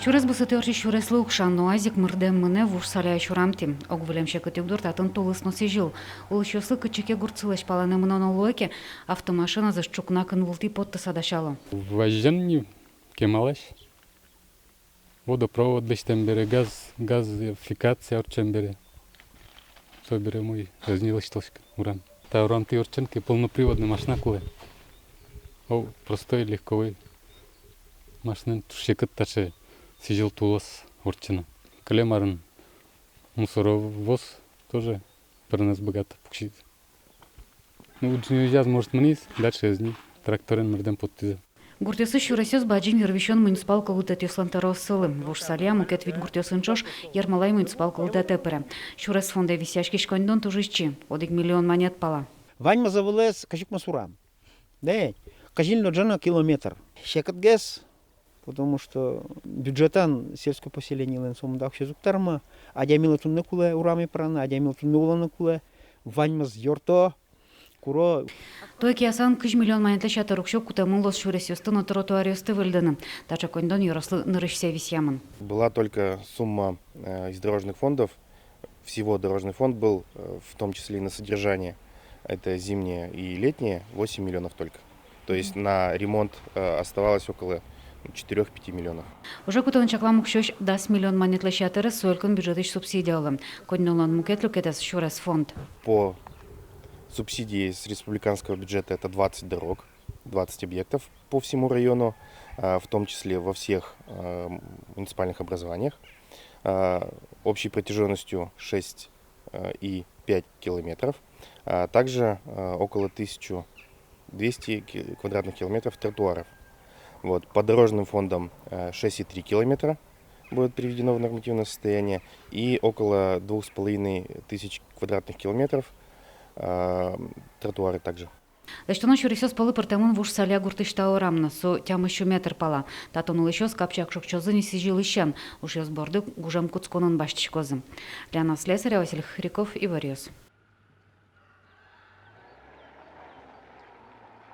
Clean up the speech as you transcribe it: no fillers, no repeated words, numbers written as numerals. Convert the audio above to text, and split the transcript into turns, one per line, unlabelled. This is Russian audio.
Чурес бысыты орчи чуреслы укшан, но азик мырдем мыне вуш саля чурамти. Огвылем шекотюкдур татын толысно сижил. Улычосы кычеке гурцылыш палане мынон олуэке автомашина за шчукнакын вулти потты садашало.
Вожженни кемалаш. Водопровод бештен бере, газификация орчен бере. Со бере мой разнилыштылшка уран. Та уран ты орченки полноприводная машина куле. О, простой легковой машина тушекът таче сижил тулас орчена. Клемарын мусоровоз тоже про нас богато пукшит. Ну, уезжать может мниз, дальше из них тракторен мордем подтиза.
Гуртесы шуресёс баджин ервищен муниципал колуте тюслантарос сылы. Вуш саля мукет вид гуртесын чош ермалай муниципал колуте тепере. Шурес фонде висяшки шкондон тужищи. Одик миллион монет пала.
Ваньма завелес кажик масурам. Да, кажильно джана километр. Шекат гес, потому что бюджетан сельское поселение ленсом дах шезуктарма, адямила тунне куле урами прана, адямила тунне улана куле. Ваньма зьорто.
Той киясан 2 миллион монетлы шатырукшо кутамын лос шуресёсты на тротуарёсты выльдыны. Тача кондон юрослы нырышся висямын.
Была только сумма из дорожных фондов. Всего дорожный фонд был, в том числе и на содержание, это зимнее и летнее, 8 миллионов только. То есть на ремонт оставалось около 4-5 миллионов.
Уже кутан чакламук шош 10 миллион монетлы шатыры сойылкын бюджетыш субсидиялы. Кондонлан мукетлю кетес шурес фонд.
По субсидии с республиканского бюджета это 20 дорог, 20 объектов по всему району, в том числе во всех муниципальных образованиях, общей протяженностью 6,5 километров, а также около 1200 квадратных километров тротуаров. Вот, по дорожным фондам 6,3 километра будет приведено в нормативное состояние и около 2500 квадратных километров тротуары также.
Лештона шуресёс палы пыртамын вуш саля гуртышта орамна, со тям еще метр пала. Татон улышёс капчак шокчозы не сижил ищен, уж ёс борды гужам куцконон баштичкозы. Ляна Слесаря, Василий Хриков и Варьёс.